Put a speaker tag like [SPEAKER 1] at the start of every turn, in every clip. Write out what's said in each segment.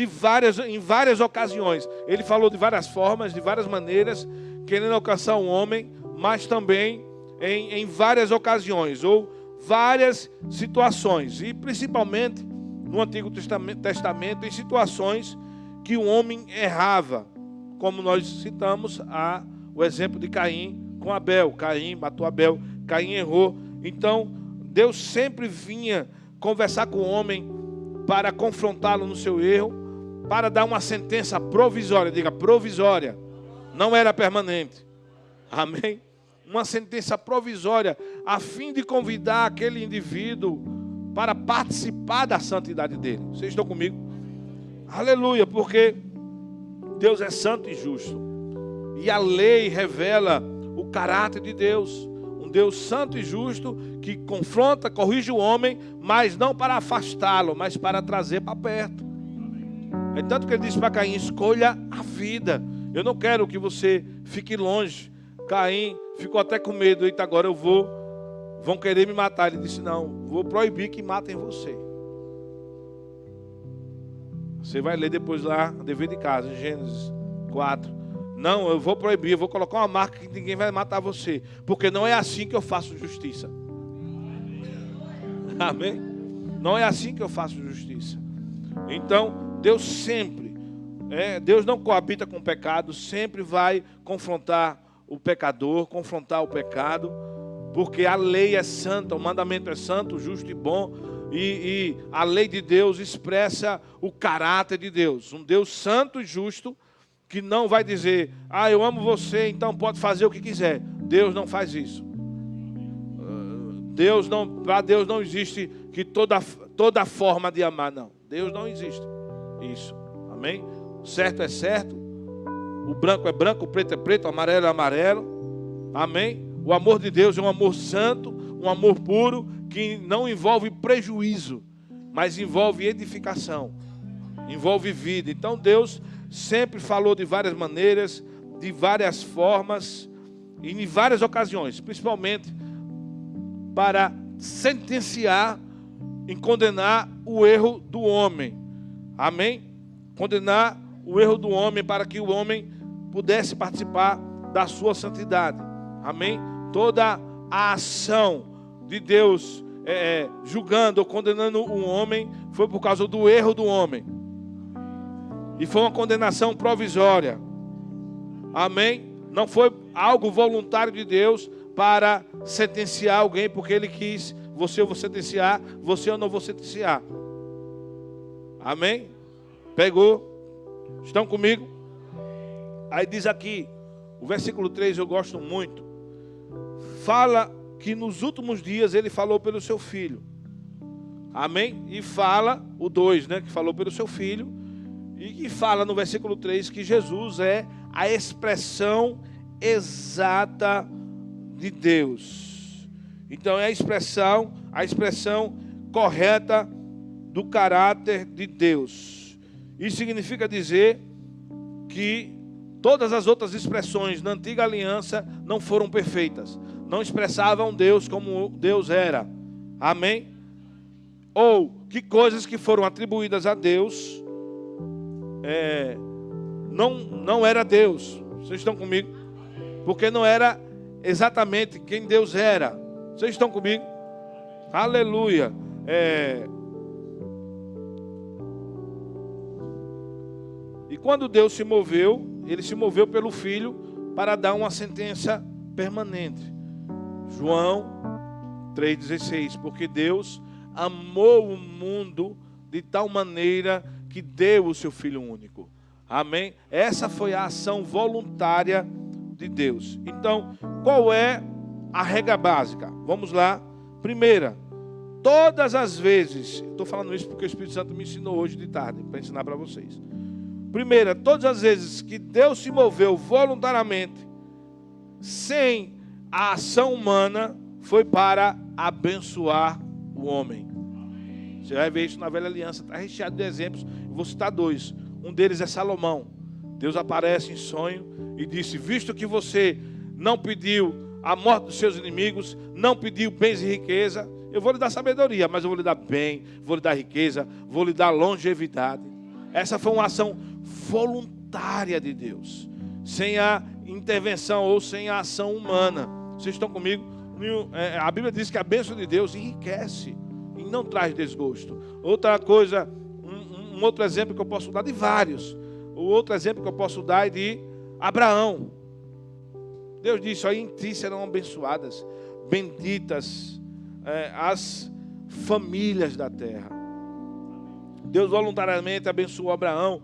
[SPEAKER 1] em várias ocasiões. Ele falou de várias formas, de várias maneiras, querendo alcançar um homem, mas também em várias ocasiões, ou várias situações. E principalmente no Antigo Testamento, em situações que o homem errava. Como nós citamos o exemplo de Caim com Abel. Caim matou Abel, Caim errou. Então, Deus sempre vinha conversar com o homem para confrontá-lo no seu erro, para dar uma sentença provisória. Diga, provisória. Não era permanente. Amém? Uma sentença provisória, a fim de convidar aquele indivíduo para participar da santidade dele. Vocês estão comigo? Aleluia, porque Deus é santo e justo. E a lei revela o caráter de Deus. Um Deus santo e justo que confronta, corrige o homem, mas não para afastá-lo, mas para trazer para perto. É tanto que ele disse para Caim, escolha a vida. Eu não quero que você fique longe. Caim ficou até com medo. Eita, agora vão querer me matar. Ele disse, não, vou proibir que matem você. Você vai ler depois lá, dever de casa, Gênesis 4. Não, eu vou proibir, eu vou colocar uma marca que ninguém vai matar você. Porque não é assim que eu faço justiça. Amém? Não é assim que eu faço justiça. Então, Deus sempre, Deus não coabita com o pecado, sempre vai confrontar o pecador, confrontar o pecado, porque a lei é santa, o mandamento é santo, justo e bom, e a lei de Deus expressa o caráter de Deus, um Deus santo e justo, que não vai dizer, eu amo você, então pode fazer o que quiser. Deus não faz isso. Para Deus não existe que toda forma de amar, não. Deus não existe isso. Amém? O certo é certo, o branco é branco, o preto é preto, o amarelo é amarelo. Amém? O amor de Deus é um amor santo, um amor puro, que não envolve prejuízo, mas envolve edificação, envolve vida. Então Deus sempre falou de várias maneiras, de várias formas, e em várias ocasiões, principalmente para sentenciar e condenar o erro do homem. Amém? Condenar o erro do homem para que o homem pudesse participar da sua santidade. Amém? Toda a ação de Deus julgando ou condenando o homem foi por causa do erro do homem. E foi uma condenação provisória. Amém? Não foi algo voluntário de Deus para sentenciar alguém porque Ele quis. Você eu vou sentenciar, você eu não vou sentenciar. Amém? Pegou? Estão comigo? Aí diz aqui, o versículo 3 eu gosto muito. Fala que nos últimos dias Ele falou pelo seu Filho. Amém? E fala, o 2, que falou pelo seu Filho. E fala no versículo 3 que Jesus é a expressão exata de Deus. Então é a expressão correta do caráter de Deus. Isso significa dizer que todas as outras expressões na antiga aliança não foram perfeitas. Não expressavam Deus como Deus era. Amém? Ou que coisas que foram atribuídas a Deus não era Deus. Vocês estão comigo? Porque não era exatamente quem Deus era. Vocês estão comigo? Aleluia. E quando Deus se moveu, Ele se moveu pelo Filho para dar uma sentença permanente. João 3,16. Porque Deus amou o mundo de tal maneira que deu o seu Filho único. Amém? Essa foi a ação voluntária de Deus. Então, qual é a regra básica? Vamos lá. Primeira, todas as vezes, estou falando isso porque o Espírito Santo me ensinou hoje de tarde, para ensinar para vocês. Primeira, todas as vezes que Deus se moveu voluntariamente, sem a ação humana, foi para abençoar o homem. Você vai ver isso na Velha Aliança, está recheado de exemplos. Eu vou citar 2. Um deles é Salomão. Deus aparece em sonho e disse: visto que você não pediu a morte dos seus inimigos, não pediu bens e riqueza, eu vou lhe dar sabedoria, mas eu vou lhe dar bem, vou lhe dar riqueza, vou lhe dar longevidade. Essa foi uma ação voluntária de Deus, sem a intervenção ou sem a ação humana. Vocês estão comigo? A Bíblia diz que a bênção de Deus enriquece e não traz desgosto. Outra coisa, um outro exemplo que eu posso dar de vários. O outro exemplo que eu posso dar é de Abraão. Deus disse: aí em ti serão abençoadas, benditas as famílias da terra. Deus voluntariamente abençoou Abraão,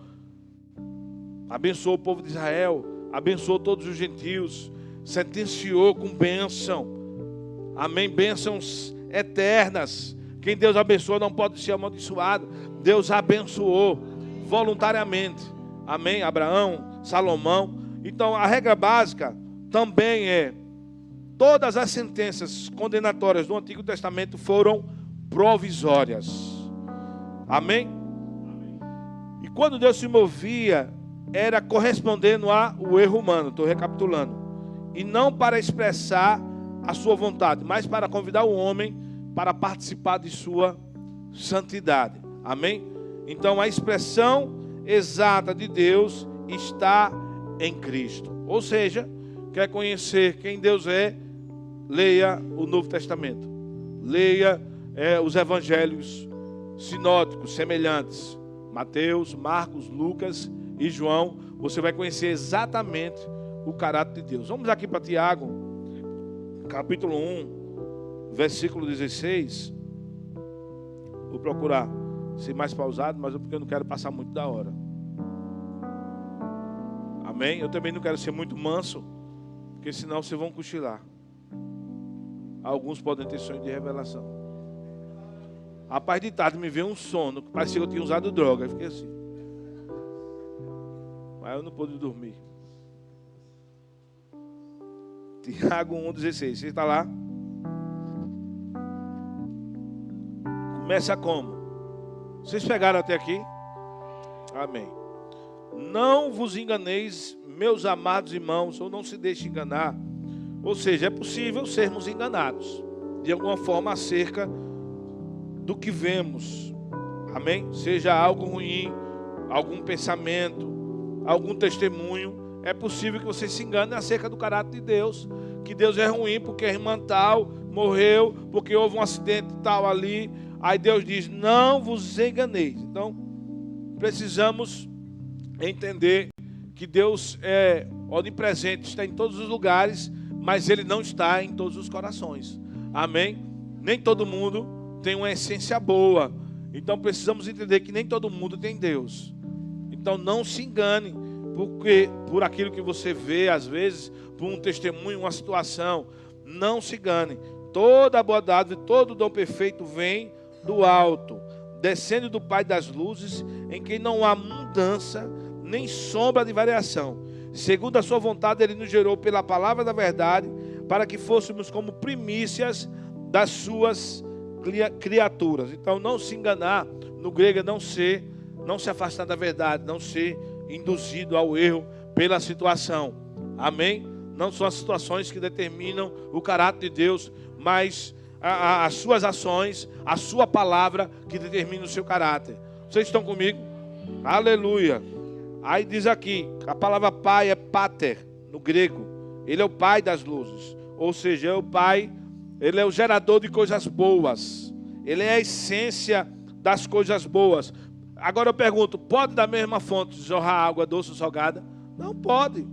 [SPEAKER 1] abençoou o povo de Israel, abençoou todos os gentios, sentenciou com bênção. Amém? Bênçãos eternas. Quem Deus abençoa não pode ser amaldiçoado. Deus abençoou voluntariamente. Amém? Abraão, Salomão. Então a regra básica também é: todas as sentenças condenatórias do Antigo Testamento foram provisórias. Amém? E quando Deus se movia, era correspondendo ao erro humano. Estou recapitulando. E não para expressar a sua vontade, mas para convidar o homem para participar de sua santidade. Amém? Então a expressão exata de Deus está em Cristo. Ou seja, quer conhecer quem Deus é, leia o Novo Testamento. Leia os evangelhos sinóticos, semelhantes. Mateus, Marcos, Lucas e João. Você vai conhecer exatamente o caráter de Deus. Vamos aqui para Tiago, capítulo 1, versículo 16. Vou procurar ser mais pausado, mas é porque eu não quero passar muito da hora. Amém? Eu também não quero ser muito manso, porque senão vocês vão cochilar. Alguns podem ter sonho de revelação. Rapaz, de tarde me veio um sono, que parecia que eu tinha usado droga. Eu fiquei assim. Mas eu não pude dormir. Tiago 1,16. Você está lá? Começa como? Vocês pegaram até aqui? Amém. Não vos enganeis, meus amados irmãos, ou não se deixe enganar. Ou seja, é possível sermos enganados de alguma forma acerca do que vemos. Amém? Seja algo ruim, algum pensamento, algum testemunho. É possível que você se engane acerca do caráter de Deus, que Deus é ruim porque a irmã tal morreu, porque houve um acidente tal ali. Aí Deus diz: não vos enganeis. Então, precisamos entender que Deus é onipresente, está em todos os lugares, mas Ele não está em todos os corações. Amém? Nem todo mundo tem uma essência boa. Então precisamos entender que nem todo mundo tem Deus. Então não se engane por aquilo que você vê, às vezes, por um testemunho, uma situação. Não se engane. Toda a boa dádiva e todo o dom perfeito vem do alto, descendo do Pai das luzes, em quem não há mudança, nem sombra de variação. Segundo a sua vontade, Ele nos gerou pela palavra da verdade, para que fôssemos como primícias das suas criaturas. Então não se enganar, no grego é não se afastar da verdade, não ser induzido ao erro pela situação. Amém? Não são as situações que determinam o caráter de Deus, mas as suas ações, a sua palavra que determina o seu caráter. Vocês estão comigo? Aleluia. Aí diz aqui, a palavra pai é pater, no grego. Ele é o pai das luzes. Ou seja, é o pai, ele é o gerador de coisas boas. Ele é a essência das coisas boas. Agora eu pergunto, pode da mesma fonte jorrar água doce ou salgada? Não pode.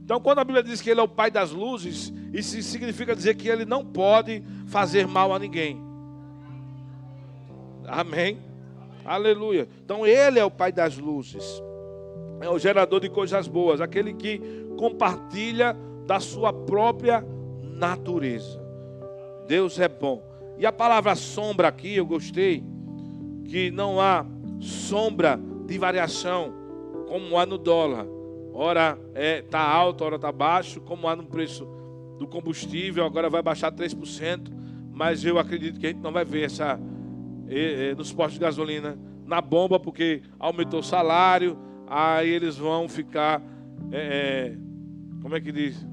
[SPEAKER 1] Então quando a Bíblia diz que ele é o pai das luzes, isso significa dizer que ele não pode fazer mal a ninguém. Amém? Aleluia. Então ele é o pai das luzes. É o gerador de coisas boas, aquele que compartilha da sua própria natureza. Deus é bom. E a palavra sombra aqui, eu gostei, que não há sombra de variação, como há no dólar. Ora está alto, ora está baixo, como há no preço do combustível, agora vai baixar 3%, mas eu acredito que a gente não vai ver essa nos postos de gasolina, na bomba, porque aumentou o salário, aí eles vão ficar, como é que diz?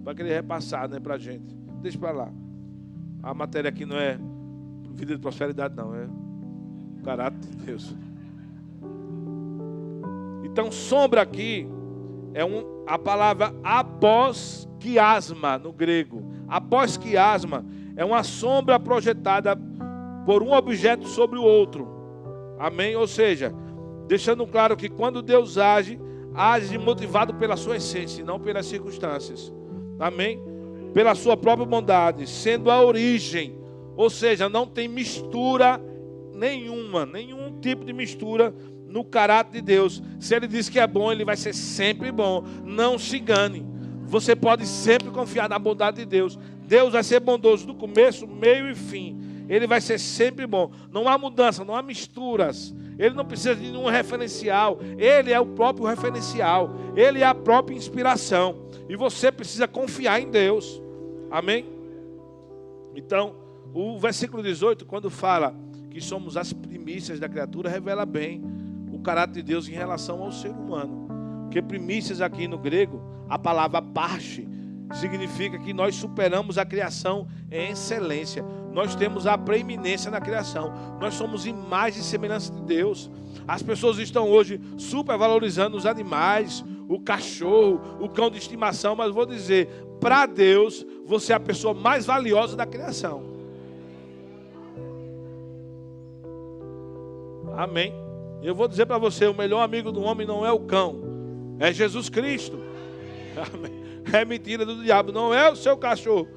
[SPEAKER 1] Vai querer repassar, né, pra gente. Deixa pra lá. A matéria aqui não é vida de prosperidade, não, é o caráter de Deus. Então, sombra aqui é a palavra aposquiasma no grego. Aposquiasma é uma sombra projetada por um objeto sobre o outro. Amém? Ou seja, deixando claro que quando Deus age motivado pela sua essência, e não pelas circunstâncias. Amém? Pela sua própria bondade, sendo a origem. Ou seja, não tem mistura nenhuma, nenhum tipo de mistura no caráter de Deus. Se Ele diz que é bom, Ele vai ser sempre bom. Não se engane. Você pode sempre confiar na bondade de Deus. Deus vai ser bondoso no começo, meio e fim. Ele vai ser sempre bom. Não há mudança, não há misturas. Ele não precisa de nenhum referencial. Ele é o próprio referencial. Ele é a própria inspiração. E você precisa confiar em Deus. Amém? Então, o versículo 18, quando fala que somos as primícias da criatura, revela bem o caráter de Deus em relação ao ser humano. Porque primícias aqui no grego, a palavra parte, significa que nós superamos a criação em excelência. Nós temos a preeminência na criação. Nós somos imagem e semelhança de Deus. As pessoas estão hoje supervalorizando os animais, o cachorro, o cão de estimação. Mas vou dizer, para Deus, você é a pessoa mais valiosa da criação. Amém. Eu vou dizer para você, o melhor amigo do homem não é o cão, é Jesus Cristo. Amém. É mentira do diabo, não é o seu cachorro.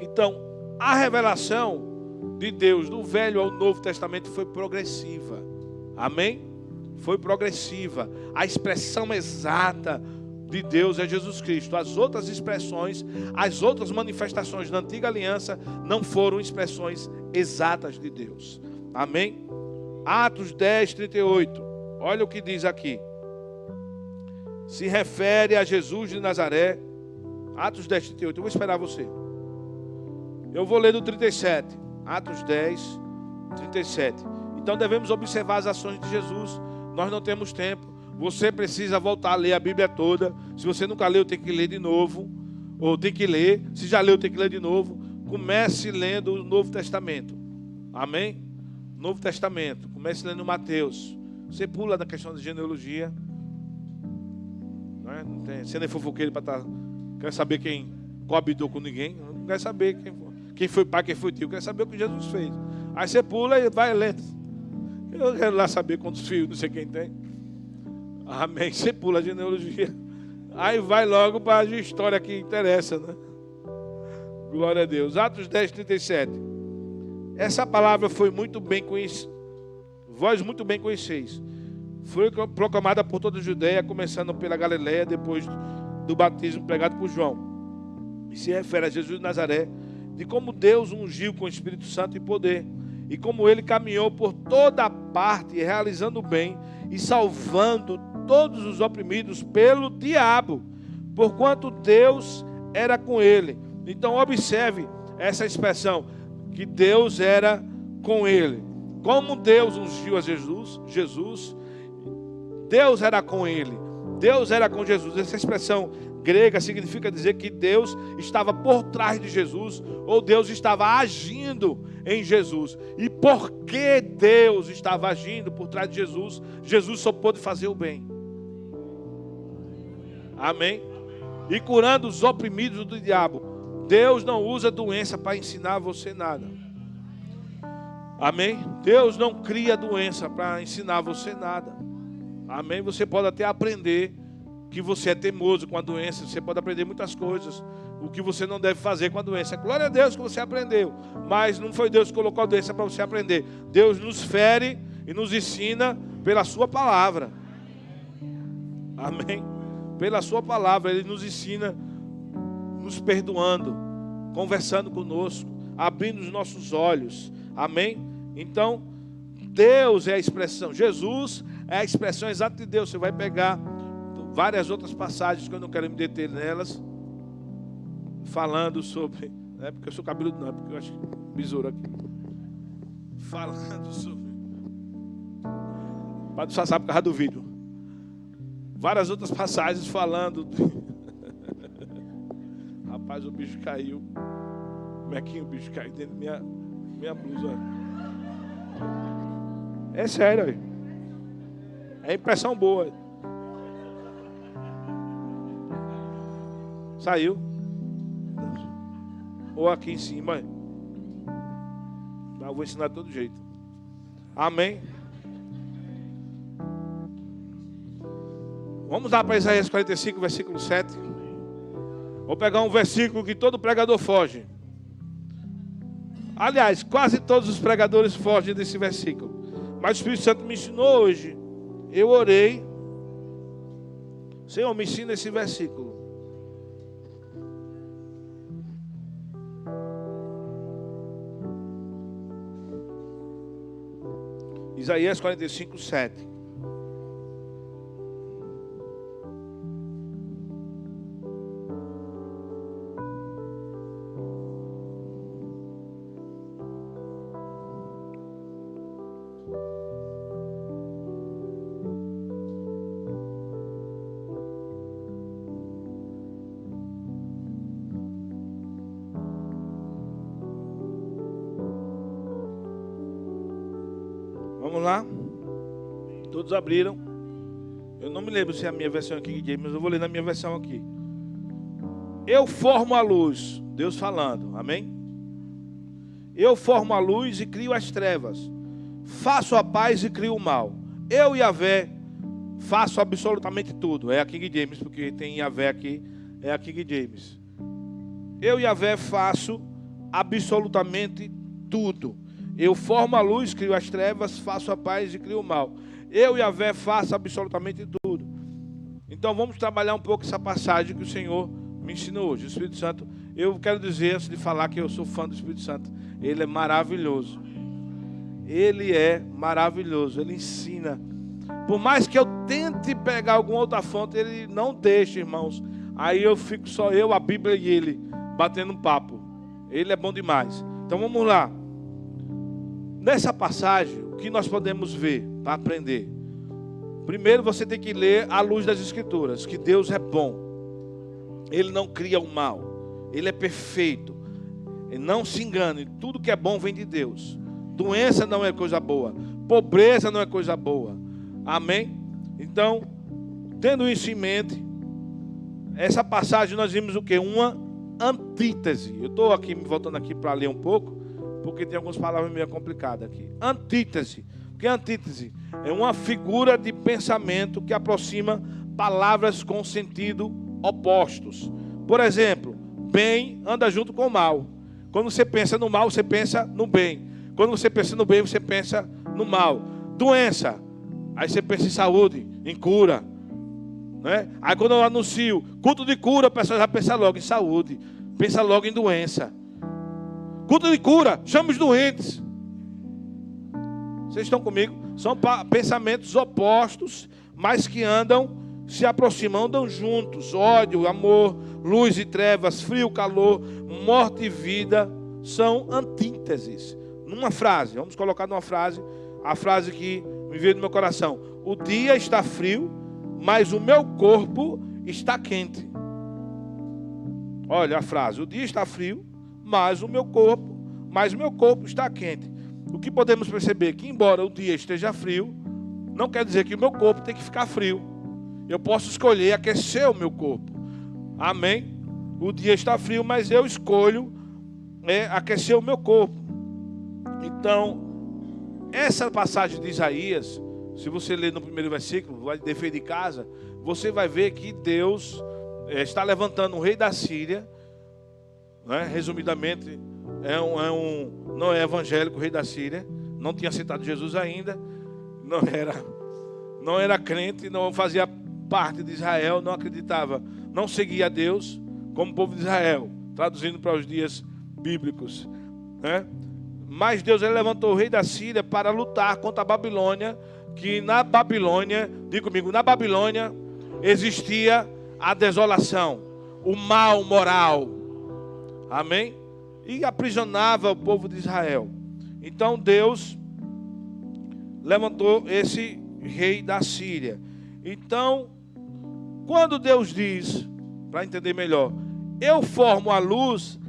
[SPEAKER 1] Então, a revelação de Deus do Velho ao Novo Testamento foi progressiva. Amém? Foi progressiva. A expressão exata de Deus é Jesus Cristo. As outras expressões, as outras manifestações da antiga aliança não foram expressões exatas de Deus. Amém? Atos 10, 38. Olha o que diz aqui. Se refere a Jesus de Nazaré. Atos 10, 38. Eu vou esperar você. Eu vou ler do 37. Atos 10, 37. Então devemos observar as ações de Jesus. Nós não temos tempo. Você precisa voltar a ler a Bíblia toda. Se você nunca leu, tem que ler de novo. Ou tem que ler. Se já leu, tem que ler de novo. Comece lendo o Novo Testamento. Amém? Novo Testamento. Comece lendo Mateus. Você pula da questão da genealogia. Não é? Não tem, você nem fofoqueiro para estar. Quer saber quem coabitou com ninguém? Não quer saber quem foi pai, quem foi tio. Quer saber o que Jesus fez. Aí você pula e vai lendo. Eu quero lá saber quantos filhos, não sei quem tem. Amém. Você pula a genealogia. Aí vai logo para a história que interessa, né? Glória a Deus. Atos 10, 37. Essa palavra foi muito bem conhecida. Vós muito bem conheceis. Foi proclamada por toda a Judeia, começando pela Galileia, depois do batismo pregado por João. E se refere a Jesus de Nazaré, de como Deus ungiu com o Espírito Santo e poder, e como ele caminhou por toda a parte, realizando o bem e salvando todos os oprimidos pelo diabo, porquanto Deus era com ele. Então observe essa expressão, que Deus era com ele. Como Deus ungiu a Jesus, Deus era com ele. Deus era com Jesus. Essa expressão grega significa dizer que Deus estava por trás de Jesus, ou Deus estava agindo em Jesus. E porque Deus estava agindo por trás de Jesus, Jesus só pôde fazer o bem. Amém? E curando os oprimidos do diabo. Deus não usa doença para ensinar você nada. Amém? Deus não cria doença para ensinar você nada. Amém? Você pode até aprender que você é teimoso com a doença. Você pode aprender muitas coisas. O que você não deve fazer com a doença. Glória a Deus que você aprendeu. Mas não foi Deus que colocou a doença para você aprender. Deus nos fere e nos ensina pela sua palavra. Amém? Pela sua palavra. Ele nos ensina nos perdoando, conversando conosco, abrindo os nossos olhos. Amém? Então, Deus é a expressão. Jesus é a expressão exata de Deus. Você vai pegar várias outras passagens que eu não quero me deter nelas, falando sobre, não é porque eu sou cabeludo, não, é porque eu acho besouro aqui. Falando sobre, para disfarçar por causa do vídeo. Várias outras passagens falando Rapaz, o bicho caiu. Mequinho, o bicho caiu dentro da minha blusa. É sério, É impressão boa. Saiu. Ou aqui em cima. Eu vou ensinar de todo jeito. Amém. Vamos lá para Isaías 45, versículo 7. Vou pegar um versículo que todo pregador foge. Aliás, quase todos os pregadores fogem desse versículo. Mas o Espírito Santo me ensinou hoje. Eu orei. Senhor, me ensina esse versículo. Isaías 45, 7. Vamos lá? Todos abriram. Eu não me lembro se é a minha versão aqui, mas eu vou ler na minha versão aqui. Eu formo a luz, Deus falando, amém? Eu formo a luz e crio as trevas. Faço a paz e crio o mal. Eu, Yahvé, faço absolutamente tudo. É a King James, porque tem Yahvé aqui, é a King James. Eu, Yahvé, faço absolutamente tudo. Eu formo a luz, crio as trevas, faço a paz e crio o mal. Eu, Yahvé, faço absolutamente tudo. Então vamos trabalhar um pouco essa passagem que o Senhor me ensinou hoje. O Espírito Santo, eu quero dizer, antes de falar que eu sou fã do Espírito Santo, ele é maravilhoso. Ele é maravilhoso, ele ensina. Por mais que eu tente pegar alguma outra fonte, ele não deixa, irmãos. Aí eu fico só eu, a Bíblia e ele, batendo um papo. Ele é bom demais. Então vamos lá. Nessa passagem, o que nós podemos ver para aprender? Primeiro você tem que ler à luz das Escrituras, que Deus é bom. Ele não cria o mal. Ele é perfeito. E não se engane, tudo que é bom vem de Deus. Doença não é coisa boa. Pobreza não é coisa boa. Amém? Então, tendo isso em mente, essa passagem nós vimos o quê? Uma antítese. Eu estou aqui me voltando aqui para ler um pouco, porque tem algumas palavras meio complicadas aqui. Antítese. O que é antítese? É uma figura de pensamento que aproxima palavras com sentido opostos. Por exemplo, bem anda junto com o mal. Quando você pensa no mal, você pensa no bem. Quando você pensa no bem, você pensa no mal. Doença, aí você pensa em saúde, em cura, né? Aí quando eu anuncio culto de cura, a pessoa já pensa logo em saúde, pensa logo em doença. Culto de cura, chama os doentes. Vocês estão comigo? São pensamentos opostos, mas que se aproximam, andam juntos. Ódio, amor, luz e trevas, frio, calor, morte e vida, são antíteses. Numa frase, vamos colocar numa frase, a frase que me veio no meu coração. O dia está frio, mas o meu corpo está quente. Olha a frase, o dia está frio, mas o meu corpo está quente. O que podemos perceber? Que embora o dia esteja frio, não quer dizer que o meu corpo tem que ficar frio. Eu posso escolher aquecer o meu corpo. Amém? O dia está frio, mas eu escolho aquecer o meu corpo. Então, essa passagem de Isaías, se você ler no primeiro versículo, vai dever de casa, você vai ver que Deus está levantando um rei da Síria, né? Resumidamente, não é evangélico, o rei da Síria, não tinha aceitado Jesus ainda, não era crente, não fazia parte de Israel, não acreditava, não seguia a Deus como o povo de Israel, traduzindo para os dias bíblicos, né? Mas Deus levantou o rei da Síria para lutar contra a Babilônia, que na Babilônia, diga comigo, na Babilônia existia a desolação, o mal moral, amém? E aprisionava o povo de Israel. Então Deus levantou esse rei da Síria. Então, quando Deus diz, para entender melhor, eu formo a luz,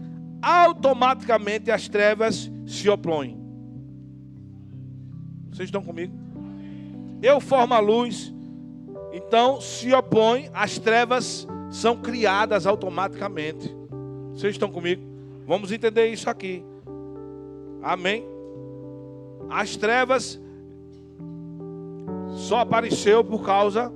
[SPEAKER 1] automaticamente as trevas se opõem. Vocês estão comigo? eu formo a luz, então se opõe, as trevas são criadas automaticamente. Vocês estão comigo? Vamos entender isso aqui. Amém? As trevas só apareceu por causa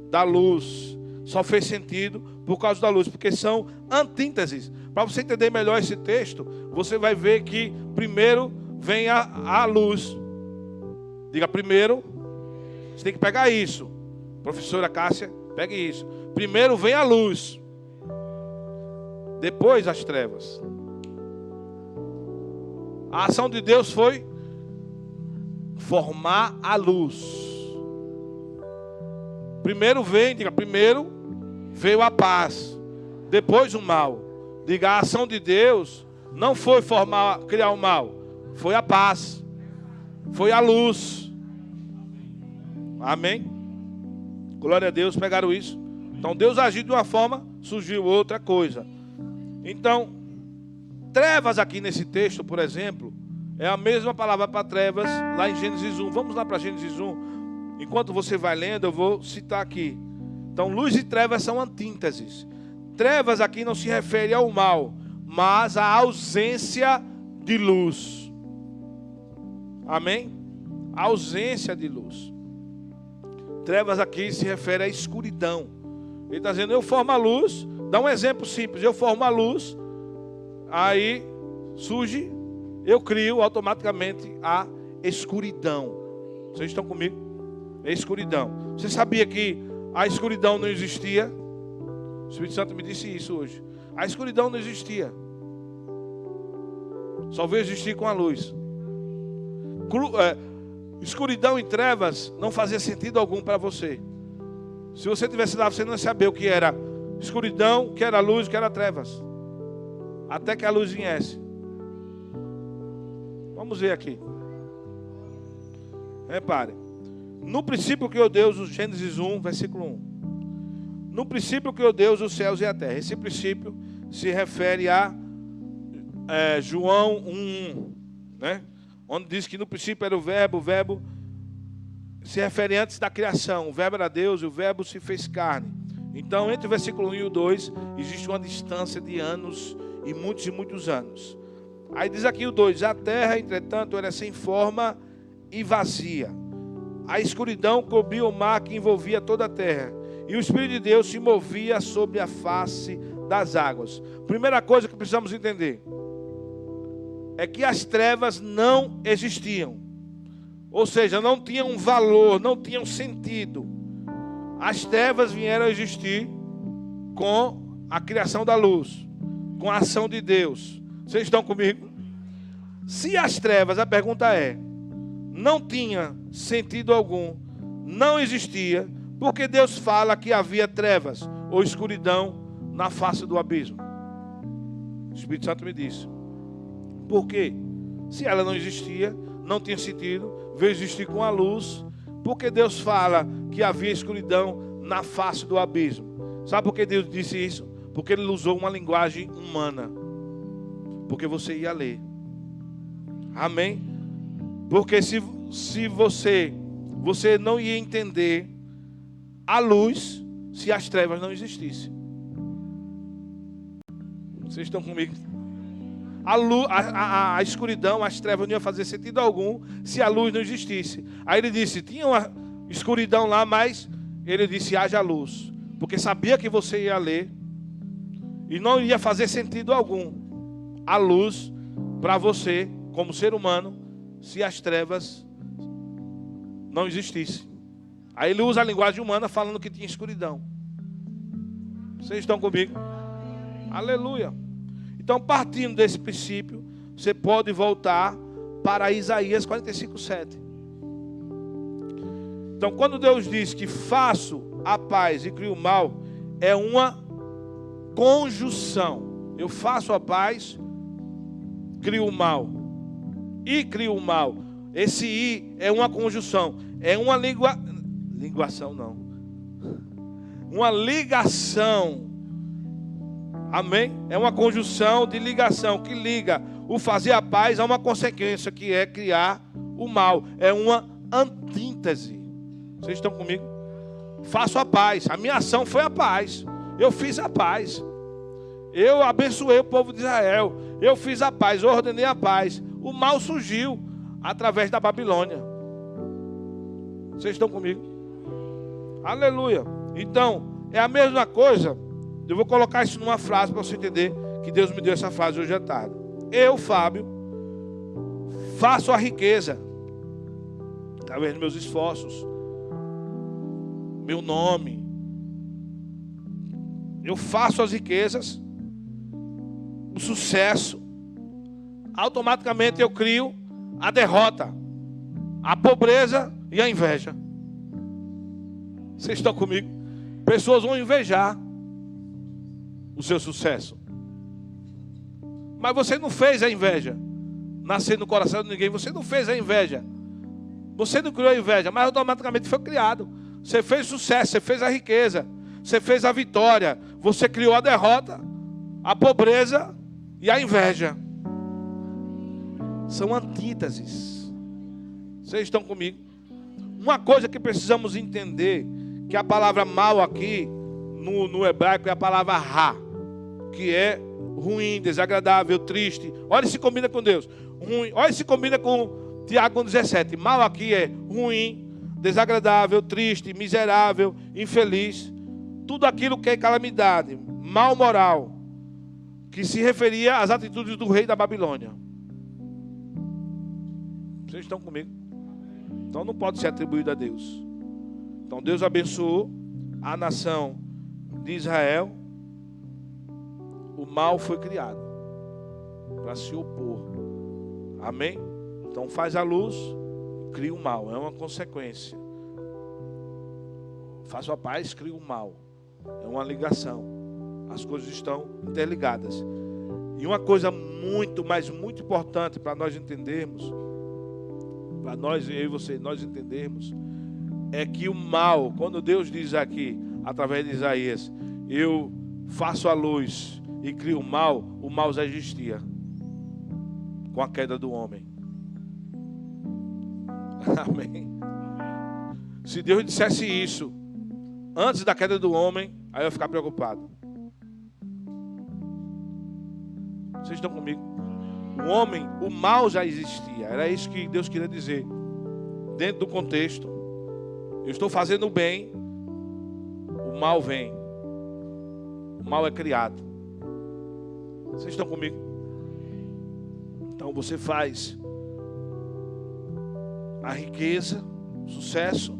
[SPEAKER 1] da luz. Só fez sentido por causa da luz, porque são antíteses. Para você entender melhor esse texto, você vai ver que primeiro vem a luz. Diga primeiro. Você tem que pegar isso. Professora Cássia, pegue isso. Primeiro vem a luz. Depois as trevas. A ação de Deus foi formar a luz. Primeiro veio a paz. Depois o mal. Diga, a ação de Deus não foi criar o mal. Foi a paz. Foi a luz. Amém? Glória a Deus, pegaram isso? Então Deus agiu de uma forma, surgiu outra coisa. Então, trevas aqui nesse texto, por exemplo, é a mesma palavra para trevas lá em Gênesis 1. Vamos lá para Gênesis 1. Enquanto você vai lendo, eu vou citar aqui. Então, luz e trevas são antíteses. Trevas aqui não se refere ao mal, mas à ausência de luz. Amém? A ausência de luz. Trevas aqui se refere à escuridão. Ele está dizendo, eu formo a luz. Dá um exemplo simples. Eu formo a luz. Aí surge, eu crio automaticamente a escuridão. Vocês estão comigo? É escuridão. Você sabia que a escuridão não existia? O Espírito Santo me disse isso hoje. A escuridão não existia. Só veio existir com a luz. Escuridão e trevas não fazia sentido algum para você. Se você tivesse lá, você não ia saber o que era escuridão, o que era luz, o que era trevas. Até que a luz viesse. Vamos ver aqui. Repare. No princípio criou Deus, o Gênesis 1, versículo 1. No princípio criou Deus os céus e a terra. Esse princípio se refere a João 1:1, né? Onde diz que no princípio era o verbo se refere antes da criação. O verbo era Deus e o verbo se fez carne. Então, entre o versículo 1 e o 2, existe uma distância de anos e muitos anos. Aí diz aqui o 2, a terra, entretanto, era sem forma e vazia. A escuridão cobria o mar que envolvia toda a terra. E o Espírito de Deus se movia sobre a face das águas. Primeira coisa que precisamos entender é que as trevas não existiam. Ou seja, não tinham valor, não tinham sentido. As trevas vieram a existir com a criação da luz, com a ação de Deus. Vocês estão comigo? Se as trevas, a pergunta é, não tinha sentido algum, não existia, porque Deus fala que havia trevas ou escuridão na face do abismo. O Espírito Santo me disse. Por quê? Se ela não existia, não tinha sentido, veio existir com a luz, porque Deus fala que havia escuridão na face do abismo. Sabe por que Deus disse isso? Porque Ele usou uma linguagem humana. Porque você ia ler. Amém? Porque se você não ia entender a luz se as trevas não existissem. Vocês estão comigo? A escuridão, as trevas não iam fazer sentido algum se a luz não existisse. Aí ele disse, tinha uma escuridão lá, mas ele disse, haja luz. Porque sabia que você ia ler e não ia fazer sentido algum a luz para você, como ser humano, se as trevas não existissem. Aí ele usa a linguagem humana falando que tinha escuridão. Vocês estão comigo? Aleluia. Então, partindo desse princípio, você pode voltar para Isaías 45:7. Então, quando Deus diz que faço a paz e crio o mal, é uma conjunção. Eu faço a paz, crio o mal. E crio o mal. Esse I é uma conjunção. É uma uma ligação. Amém? É uma conjunção de ligação que liga o fazer a paz a uma consequência que é criar o mal. É uma antítese. Vocês estão comigo? Faço a paz. A minha ação foi a paz. Eu fiz a paz. Eu abençoei o povo de Israel. Eu fiz a paz, eu ordenei a paz. O mal surgiu através da Babilônia. Vocês estão comigo? Aleluia. Então, é a mesma coisa. Eu vou colocar isso numa frase para você entender que Deus me deu essa frase hoje à tarde. Eu, Fábio, faço a riqueza através dos meus esforços, meu nome. Eu faço as riquezas, o sucesso. Automaticamente eu crio a derrota, a pobreza e a inveja. Vocês estão comigo? Pessoas vão invejar o seu sucesso. Mas você não fez a inveja nascer no coração de ninguém. Você não fez a inveja. Você não criou a inveja, mas automaticamente foi criado. Você fez sucesso, você fez a riqueza, você fez a vitória. Você criou a derrota, a pobreza e a inveja. São antíteses. Vocês estão comigo? Uma coisa que precisamos entender, que a palavra mal aqui, no hebraico, é a palavra ra, que é ruim, desagradável, triste. Olha se combina com Deus. Ruim. Olha se combina com Tiago 17. Mal aqui é ruim, desagradável, triste, miserável, infeliz. Tudo aquilo que é calamidade, mal moral, que se referia às atitudes do rei da Babilônia. Vocês estão comigo? Então não pode ser atribuído a Deus. Então Deus abençoou a nação de Israel. O mal foi criado para se opor. Amém? Então faz a luz, cria o mal. É uma consequência. Faço a paz, cria o mal. É uma ligação. As coisas estão interligadas. E uma coisa muito, mas muito importante para nós entendermos, para nós, eu e você, nós entendermos, é que o mal, quando Deus diz aqui, através de Isaías, eu faço a luz e crio o mal já existia com a queda do homem. Amém? Se Deus dissesse isso antes da queda do homem, aí eu ia ficar preocupado. Vocês estão comigo? O homem, o mal já existia. Era isso que Deus queria dizer. Dentro do contexto, eu estou fazendo o bem, o mal vem. O mal é criado. Vocês estão comigo? Então você faz a riqueza, o sucesso,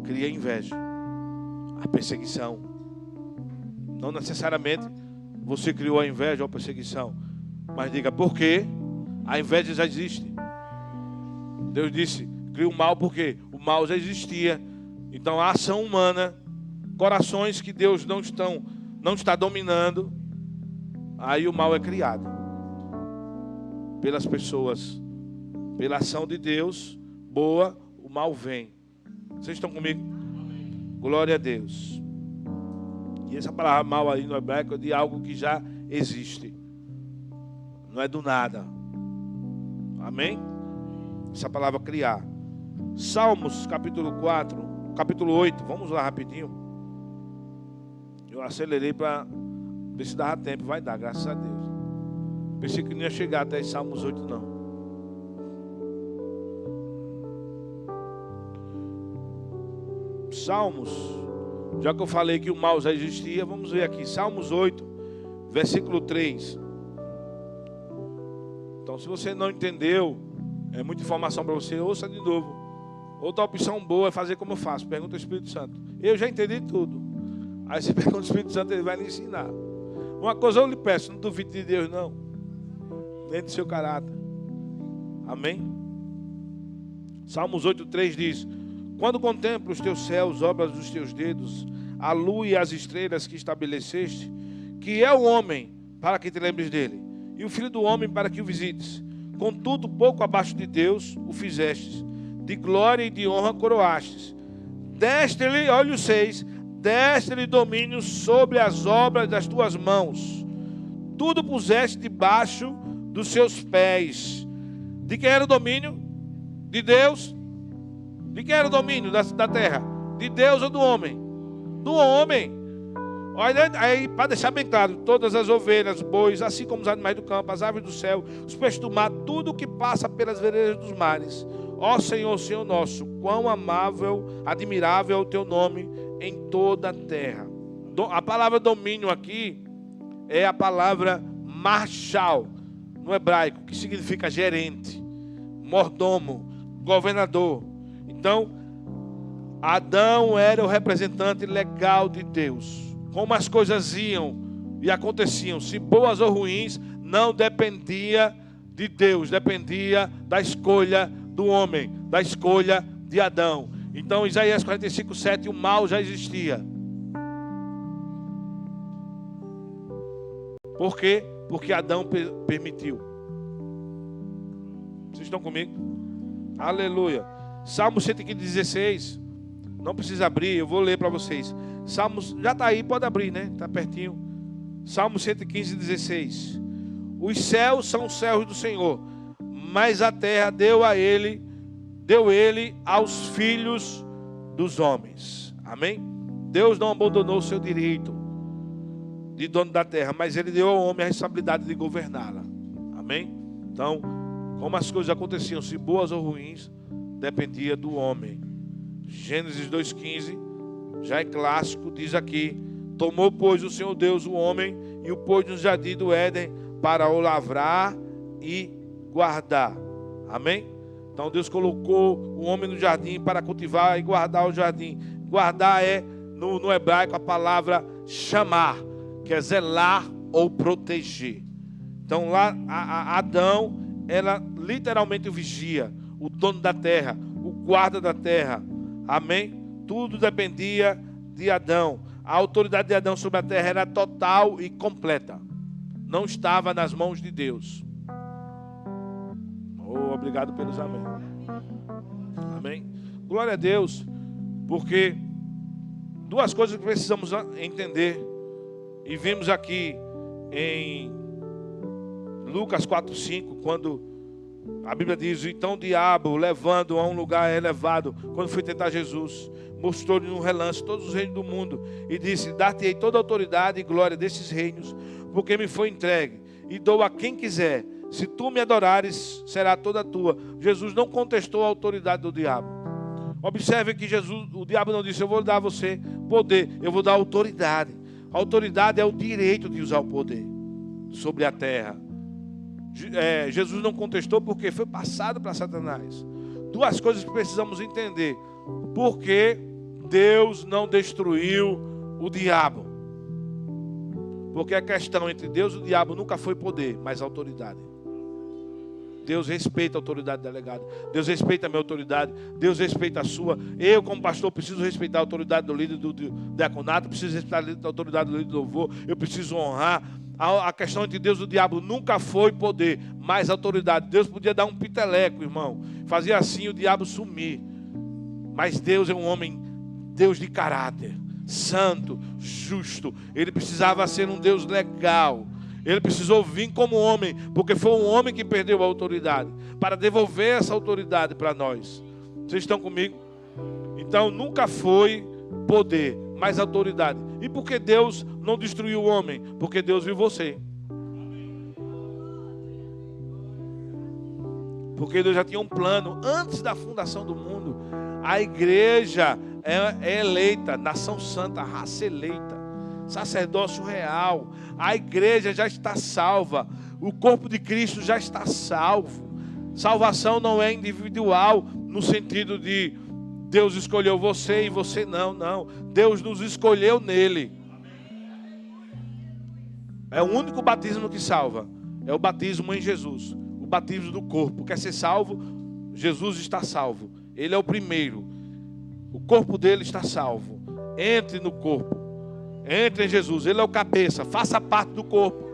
[SPEAKER 1] cria a inveja, a perseguição. Não necessariamente você criou a inveja ou a perseguição, mas diga, por quê? A inveja já existe. Deus disse, cria o mal porque o mal já existia. Então a ação humana, corações que Deus não está dominando, aí o mal é criado pelas pessoas. Pela ação de Deus boa, o mal vem. Vocês estão comigo? Glória a Deus. E essa palavra mal aí no hebraico é de algo que já existe. Não é do nada. Amém? Essa palavra criar. Salmos capítulo 4, capítulo 8. Vamos lá rapidinho. Eu acelerei para ver se dava tempo. Vai dar, graças a Deus. Pensei que não ia chegar até Salmos 8 não. Salmos, já que eu falei que o mal já existia, vamos ver aqui, Salmos 8, versículo 3. Então, se você não entendeu, é muita informação para você, ouça de novo. Outra opção boa é fazer como eu faço, pergunta ao Espírito Santo. Eu já entendi tudo. Aí você pergunta ao Espírito Santo, ele vai lhe ensinar. Uma coisa eu lhe peço, não duvide de Deus não, nem do seu caráter. Amém? Salmos 8, 3 diz: quando contemplo os teus céus, obras dos teus dedos, a lua e as estrelas que estabeleceste, que é o homem para que te lembres dele, e o filho do homem para que o visites. Contudo, pouco abaixo de Deus o fizestes, de glória e de honra coroastes. Deste-lhe, olha o 6, deste-lhe domínio sobre as obras das tuas mãos. Tudo puseste debaixo dos seus pés. De quem era o domínio? De Deus. De quem era o domínio da terra? De Deus ou do homem? Do homem. Olha, aí, para deixar bem claro, todas as ovelhas, bois, assim como os animais do campo, as aves do céu, os peixes do mar, tudo que passa pelas veredas dos mares. Ó Senhor, Senhor nosso, quão amável, admirável é o teu nome em toda a terra. A palavra domínio aqui é a palavra marshal, no hebraico, que significa gerente, mordomo, governador. Então, Adão era o representante legal de Deus. Como as coisas iam e aconteciam, se boas ou ruins, não dependia de Deus, dependia da escolha do homem, da escolha de Adão. Então, Isaías 45:7, o mal já existia. Por quê? Porque Adão permitiu. Vocês estão comigo? Aleluia. Salmo 115:16. Não precisa abrir, eu vou ler para vocês. Salmos, já está aí, pode abrir, né? Está pertinho. Salmo 115:16. Os céus são os céus do Senhor, mas a terra deu ele aos filhos dos homens. Amém? Deus não abandonou o seu direito de dono da terra, mas ele deu ao homem a responsabilidade de governá-la. Amém? Então, como as coisas aconteciam, se boas ou ruins, dependia do homem. Gênesis 2:15, já é clássico, diz aqui: tomou, pois, o Senhor Deus o homem e o pôs no jardim do Éden para o lavrar e guardar. Amém? Então Deus colocou o homem no jardim para cultivar e guardar o jardim. Guardar é, no hebraico, a palavra chamar, que é zelar ou proteger. Então lá, Adão era literalmente o vigia, o dono da terra, o guarda da terra. Amém? Tudo dependia de Adão. A autoridade de Adão sobre a terra era total e completa. Não estava nas mãos de Deus. Oh, obrigado pelos amém. Amém? Glória a Deus. Porque duas coisas que precisamos entender. E vimos aqui em Lucas 4:5, quando a Bíblia diz: então o diabo, levando a um lugar elevado, quando foi tentar Jesus, mostrou-lhe num relance todos os reinos do mundo e disse: dar-te-ei toda a autoridade e glória desses reinos, porque me foi entregue, e dou a quem quiser. Se tu me adorares, será toda tua. Jesus não contestou a autoridade do diabo. Observe que o diabo não disse: eu vou dar a você poder, eu vou dar autoridade. A autoridade é o direito de usar o poder sobre a terra. Jesus não contestou porque foi passado para Satanás. Duas coisas que precisamos entender. Por que Deus não destruiu o diabo? Porque a questão entre Deus e o diabo nunca foi poder, mas autoridade. Deus respeita a autoridade delegada. Deus respeita a minha autoridade. Deus respeita a sua. Eu, como pastor, preciso respeitar a autoridade do líder do diaconato. Preciso respeitar a autoridade do líder do louvor. Eu preciso honrar. A questão entre Deus e o diabo nunca foi poder, mas autoridade. Deus podia dar um piteleco, irmão. Fazia assim, o diabo sumir. Mas Deus é um homem, Deus de caráter, santo, justo. Ele precisava ser um Deus legal. Ele precisou vir como homem, porque foi um homem que perdeu a autoridade, para devolver essa autoridade para nós. Vocês estão comigo? Então nunca foi poder, mas autoridade. E por que Deus não destruiu o homem? Porque Deus viu você. Porque Deus já tinha um plano. Antes da fundação do mundo, a igreja é eleita, nação santa, raça eleita, sacerdócio real. A igreja já está salva. O corpo de Cristo já está salvo. Salvação não é individual no sentido de Deus escolheu você e você não. Deus nos escolheu nele. É o único batismo que salva. É o batismo em Jesus. O batismo do corpo. Quer ser salvo? Jesus está salvo. Ele é o primeiro. O corpo dele está salvo. Entre no corpo. Entre em Jesus. Ele é o cabeça. Faça parte do corpo.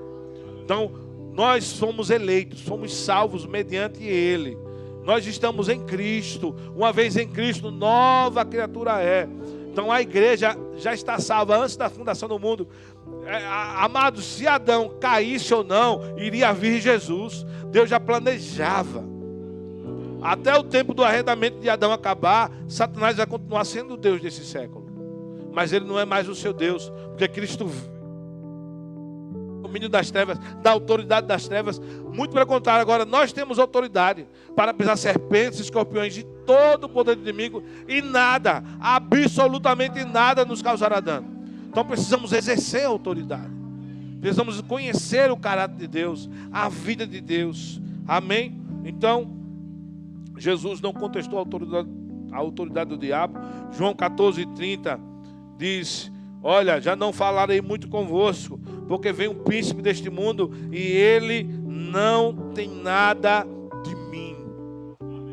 [SPEAKER 1] Então, nós somos eleitos. Somos salvos mediante ele. Nós estamos em Cristo. Uma vez em Cristo, nova criatura é. Então, a igreja já está salva antes da fundação do mundo. Amados, se Adão caísse ou não, iria vir Jesus. Deus já planejava. Até o tempo do arrendamento de Adão acabar, Satanás vai continuar sendo o Deus desse século. Mas ele não é mais o seu Deus, porque Cristo domínio das trevas, da autoridade das trevas. Muito pelo contrário, agora nós temos autoridade para pisar serpentes, escorpiões e todo o poder do inimigo, e nada, absolutamente nada nos causará dano. Então precisamos exercer a autoridade. Precisamos conhecer o caráter de Deus, a vida de Deus. Amém? Então, Jesus não contestou a autoridade do diabo. João 14:30 diz: olha, já não falarei muito convosco, porque vem um príncipe deste mundo e ele não tem nada de mim.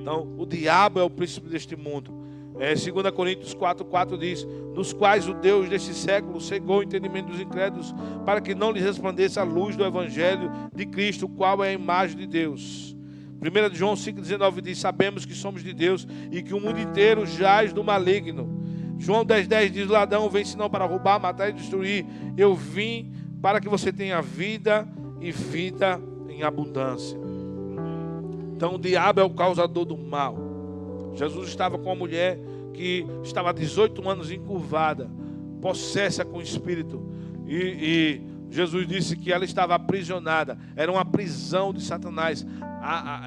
[SPEAKER 1] Então, o diabo é o príncipe deste mundo. 2 Coríntios 4:4 diz: nos quais o Deus deste século cegou o entendimento dos incrédulos, para que não lhes resplandeça a luz do evangelho de Cristo, o qual é a imagem de Deus. 1 João 5:19 diz: sabemos que somos de Deus e que o mundo inteiro jaz do maligno. João 10:10 diz: o ladrão vem senão para roubar, matar e destruir. Eu vim para que você tenha vida e vida em abundância. Então o diabo é o causador do mal. Jesus estava com uma mulher que estava há 18 anos encurvada, possessa com o espírito. E Jesus disse que ela estava aprisionada. Era uma prisão de Satanás.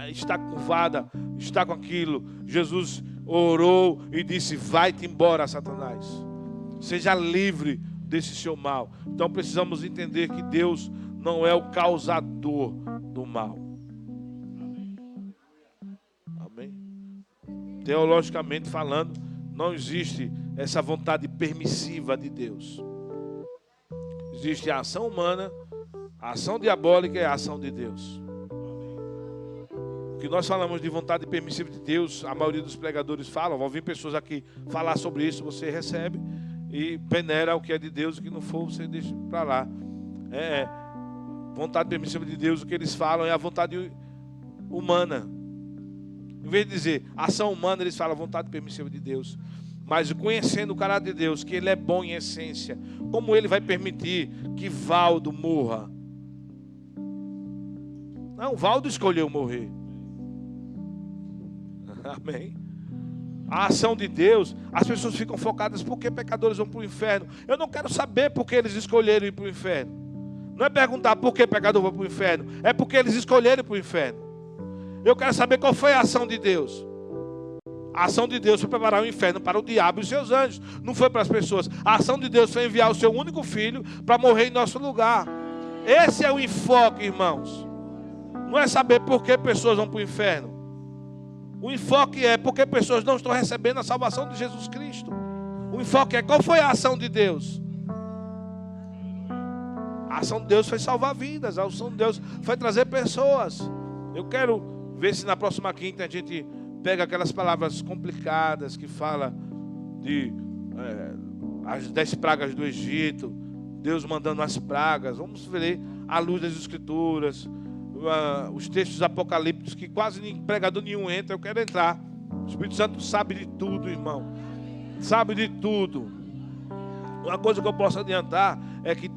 [SPEAKER 1] Está curvada, está com aquilo. Jesus orou e disse: vai-te embora, Satanás. Seja livre desse seu mal. Então precisamos entender que Deus não é o causador do mal. Amém? Teologicamente falando, não existe essa vontade permissiva de Deus. Existe a ação humana, a ação diabólica e a ação de Deus. O que nós falamos de vontade permissiva de Deus, a maioria dos pregadores falam, vão vir pessoas aqui falar sobre isso, você recebe e peneira o que é de Deus, o que não for, você deixa para lá. Vontade permissiva de Deus, o que eles falam é a vontade humana. Em vez de dizer ação humana, eles falam vontade permissiva de Deus. Mas conhecendo o caráter de Deus, que Ele é bom em essência, como Ele vai permitir que Valdo morra? Não, Valdo escolheu morrer. Amém? A ação de Deus, as pessoas ficam focadas por que pecadores vão para o inferno. Eu não quero saber por que eles escolheram ir para o inferno. Não é perguntar por que pecador vai para o inferno, é porque eles escolheram ir para o inferno. Eu quero saber qual foi a ação de Deus. A ação de Deus foi preparar o inferno para o diabo e os seus anjos, não foi para as pessoas. A ação de Deus foi enviar o seu único filho para morrer em nosso lugar. Esse é o enfoque, irmãos. Não é saber por que pessoas vão para o inferno. O enfoque é porque pessoas não estão recebendo a salvação de Jesus Cristo. O enfoque é qual foi a ação de Deus. A ação de Deus foi salvar vidas. A ação de Deus foi trazer pessoas. Eu quero ver se na próxima quinta a gente pega aquelas palavras complicadas que fala de as 10 pragas do Egito, Deus mandando as pragas. Vamos ver à luz das Escrituras, os textos apocalípticos que quase pregador nenhum entra. Eu quero entrar. O Espírito Santo sabe de tudo, irmão. Sabe de tudo. Uma coisa que eu posso adiantar é que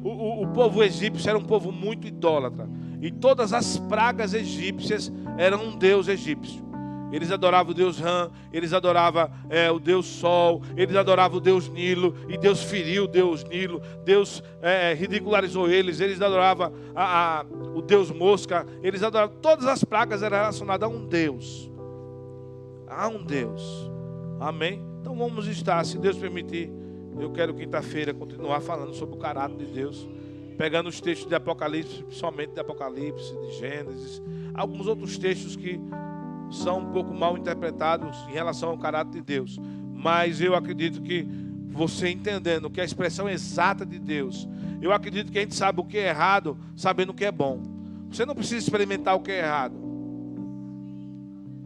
[SPEAKER 1] o povo egípcio era um povo muito idólatra. E todas as pragas egípcias eram um deus egípcio. Eles adoravam o Deus Ram, eles adoravam o Deus Sol, eles adoravam o Deus Nilo, e Deus feriu o Deus Nilo, Deus ridicularizou eles adoravam o Deus Mosca, eles adoravam, todas as pragas eram relacionadas a um Deus. A um Deus. Amém? Então vamos estar, se Deus permitir, eu quero quinta-feira continuar falando sobre o caráter de Deus, pegando os textos de Apocalipse, principalmente de Apocalipse, de Gênesis, alguns outros textos que são um pouco mal interpretados em relação ao caráter de Deus. Mas eu acredito que você entendendo que a expressão exata de Deus, eu acredito que a gente sabe o que é errado, sabendo o que é bom. Você não precisa experimentar o que é errado.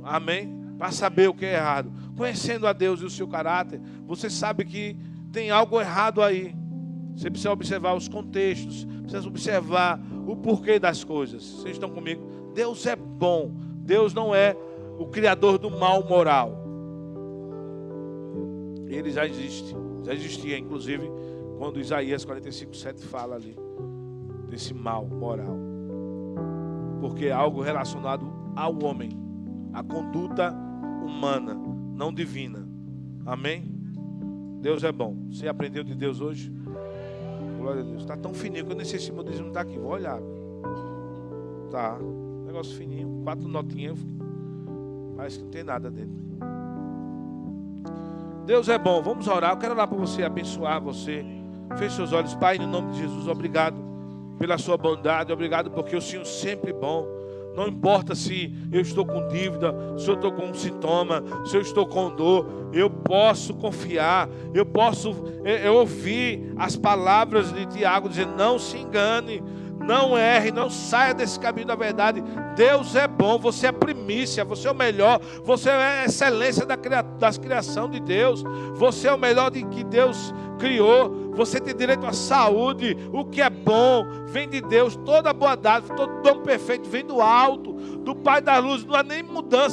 [SPEAKER 1] Amém? Para saber o que é errado. Conhecendo a Deus e o seu caráter, você sabe que tem algo errado aí. Você precisa observar os contextos, precisa observar o porquê das coisas. Vocês estão comigo? Deus é bom. Deus não é o criador do mal moral. Ele já existia, inclusive, quando Isaías 45:7 fala ali desse mal moral. Porque é algo relacionado ao homem. a conduta humana, não divina. Amém? Deus é bom. Você aprendeu de Deus hoje? Glória a Deus. Está tão fininho que eu nem sei se o modismo está aqui. Vou olhar. Tá. Negócio fininho. 4 notinhas. Parece que não tem nada dentro. Deus é bom. Vamos orar. Eu quero orar para você, abençoar você. Feche seus olhos. Pai, no nome de Jesus, obrigado pela sua bondade. Obrigado porque o Senhor sempre é bom. Não importa se eu estou com dívida, se eu estou com um sintoma, se eu estou com dor, eu posso confiar, eu posso ouvir as palavras de Tiago dizendo: não se engane, não erre, não saia desse caminho da verdade. Deus é bom, você é primícia, você é o melhor, você é a excelência das criação de Deus, você é o melhor que Deus criou. Você tem direito à saúde. O que é bom vem de Deus. Toda boa dádiva, todo dom perfeito vem do alto, do Pai da luz. Não há nem mudança